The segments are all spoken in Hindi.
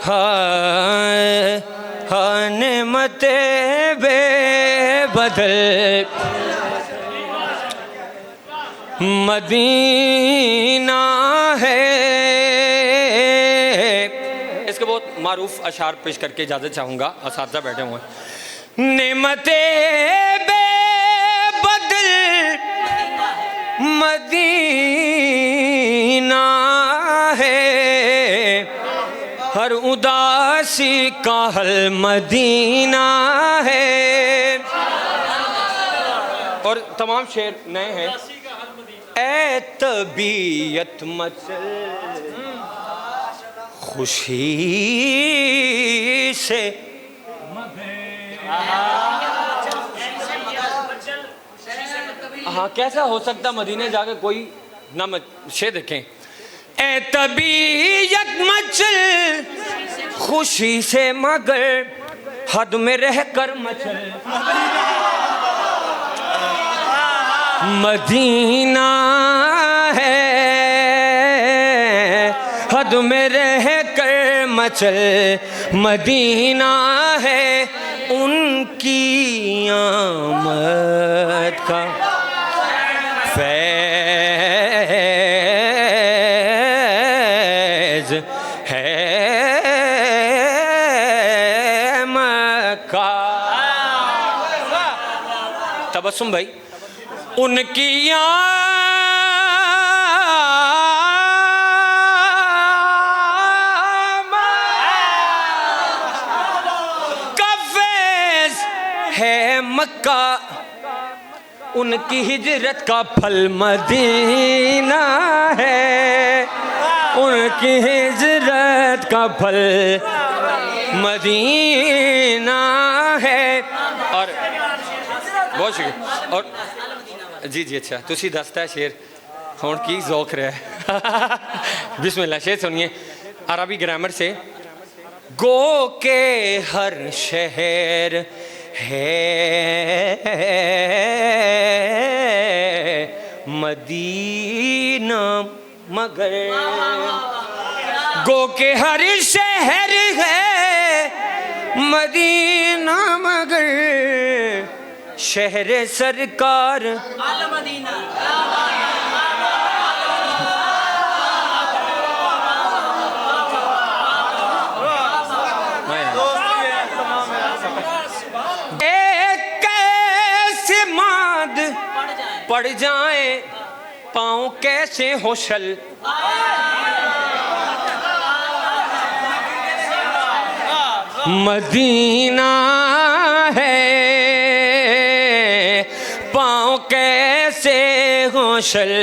हाँ नेमते बेबदल मदीना है। इसके बहुत मारूफ अशार पेश करके इजाज़त चाहूँगा, असातिज़ा बैठे हुए हैं। नेमते बेबदल मदीना है, हर उदासी का हल मदीना है। और तमाम शेर नए हैं। ऐ तबीयत मचल खुशी से, हाँ कैसा हो सकता मदीने जाके कोई ना शेर देखें। ऐ तबीयत मचल खुशी से मगर हद में रह कर मचल मदीना है, हद में रह कर मचल मदीना है। उनकी आमद का फैज़ है मक्का। तबस्सुम भाई, उनकी का फैज़ है मक्का, उनकी हिजरत का फल मदीना है, उनकी हिजरत का फल मदीना है। और बहुत शुक्रिया। और जी जी अच्छा तुसी दसता है शेर हुण की ज़ौक रहा है। बिस्मिल्लाह शेर सुनिए अरबी ग्रामर से। गो के हर शहर है मदीना मगर, गो के हर शहर है मदीना मगर शहर सरकार मदीना। एक कैसे माद पड़ जाए पाँव कैसे होशल, मदीना है, पाँव कैसे होशल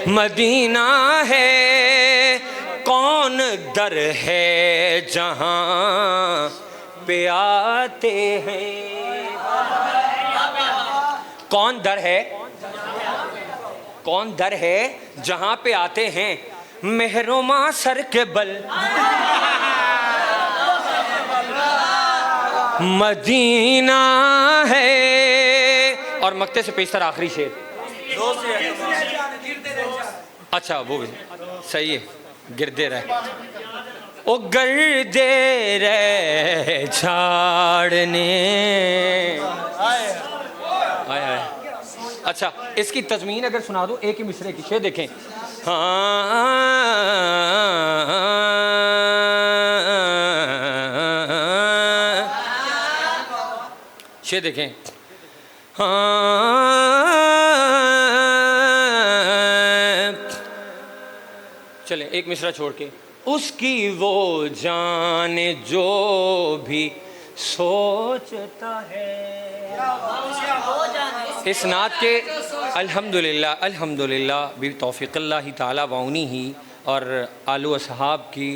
मदीना है। कौन दर है जहाँ पे आते हैं, कौन दर है, कौन दर है जहाँ पे आते हैं मेहरुमा सर के बल मदीना है। और मक्ते से पेशतर आखिरी शेर। अच्छा वो भी सही है, गिरदे रहे ओ गिरदे रहे झाड़ने। अच्छा इसकी तज़मीन अगर सुना दो एक ही मिसरे की, शेर देखें। हाँ शेर देखें। हाँ चलें एक मिसरा छोड़ के। उसकी वो जान जो भी सोचता है। इस नात के अल्हम्दुलिल्लाह अल्हम्दुलिल्लाह भी तौफ़ीक़िल्लाहि ताला वाउनी ही और आलू असहाब की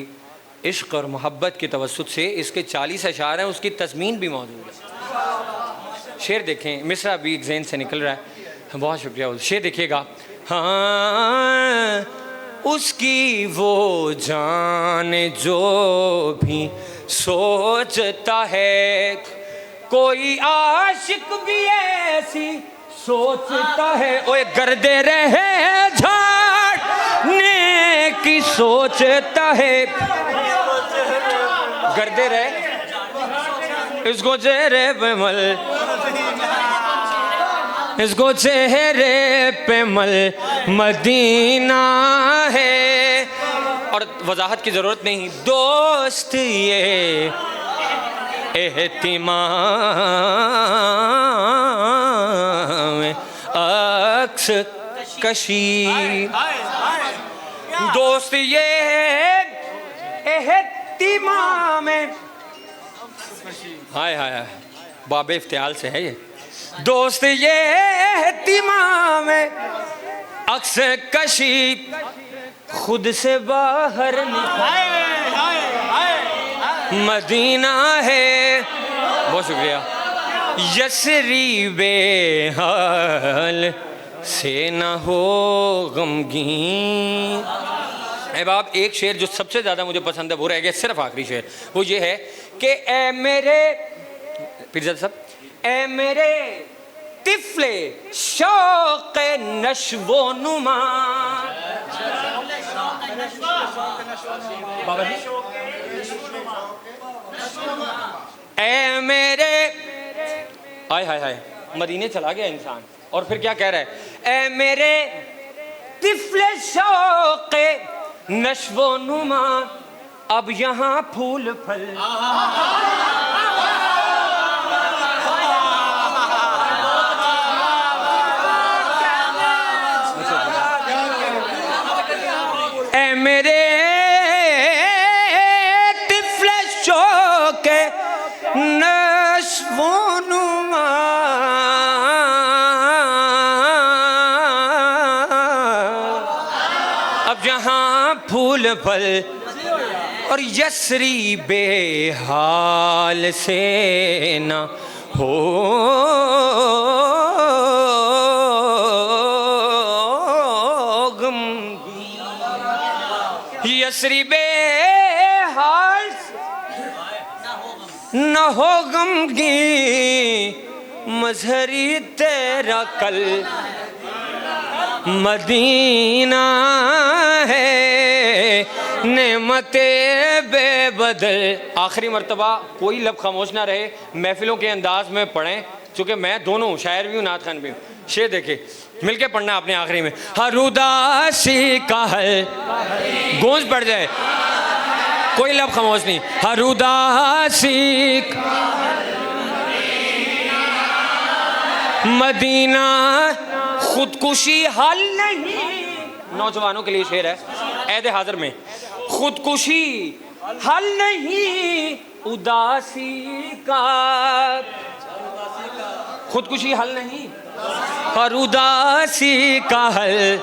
इश्क़ और मोहब्बत के तवस्सुत से इसके 40 अशार हैं, उसकी तज़मीन भी मौजूद है। शेर देखें, मिसरा भी ज़हन से निकल रहा है, बहुत शुक्रिया। शेर देखिएगा। हाँ उसकी वो जान जो भी सोचता है, कोई आशिक भी ऐसी सोचता है। ओए गर्दे रहे झाड़ने की सोचता है करते रहे, इसको चेहरे पे मल, इसको चेहरे पे मल, मदीना है। और वजाहत की ज़रूरत नहीं, दोस्त ये एहतिमाम अक्स कशी, दोस्त ये एहतिमाम, हाय हाय हाय, बाबे इफ्तियाल से है ये। दोस्त ये एहतिमाम अक्स कशी, खुद से बाहर मदीना है। बहुत शुक्रिया। यसरीबे हाल से न हो गमगीन। अब आप एक शेर जो सबसे ज़्यादा मुझे पसंद है वो रह गया, सिर्फ आखिरी शेर, वो ये है कि ए मेरे पीरजादा साहब, ए मेरे तिफले शौक़ नश्वो नुमा, ए मेरे, हाय हाय हाय, मदीने चला गया इंसान और फिर क्या कह रहा है, ए मेरे तिफले शौक़ नश्वो नुमा, अब यहाँ फूल फल, ए मेरे तिफले शौक़ नश्वो नुमा, अब जहाँ फूल फल, और यसरी बेहाल से न हो गमगीन, यसरी बेहाल न हो गमगीन, मजहरी तेरा कल मदीना है, नेमते बेबदल। आखिरी मर्तबा कोई लब खामोश ना रहे, महफिलों के अंदाज में पढ़ें, चूँकि मैं दोनों शायर भी हूँ नात खान भी हूँ। शेर देखे मिलके पढ़ना आपने आखिरी में, हर उदासी का हल, गूंज पड़ जाए, कोई लब खामोश नहीं, हर उदासी मदीना, खुदकुशी हल नहीं। नौजवानों के लिए शेर है ऐदे हाजिर में, खुदकुशी हल नहीं उदासी का, खुदकुशी हल नहीं और उदासी का हल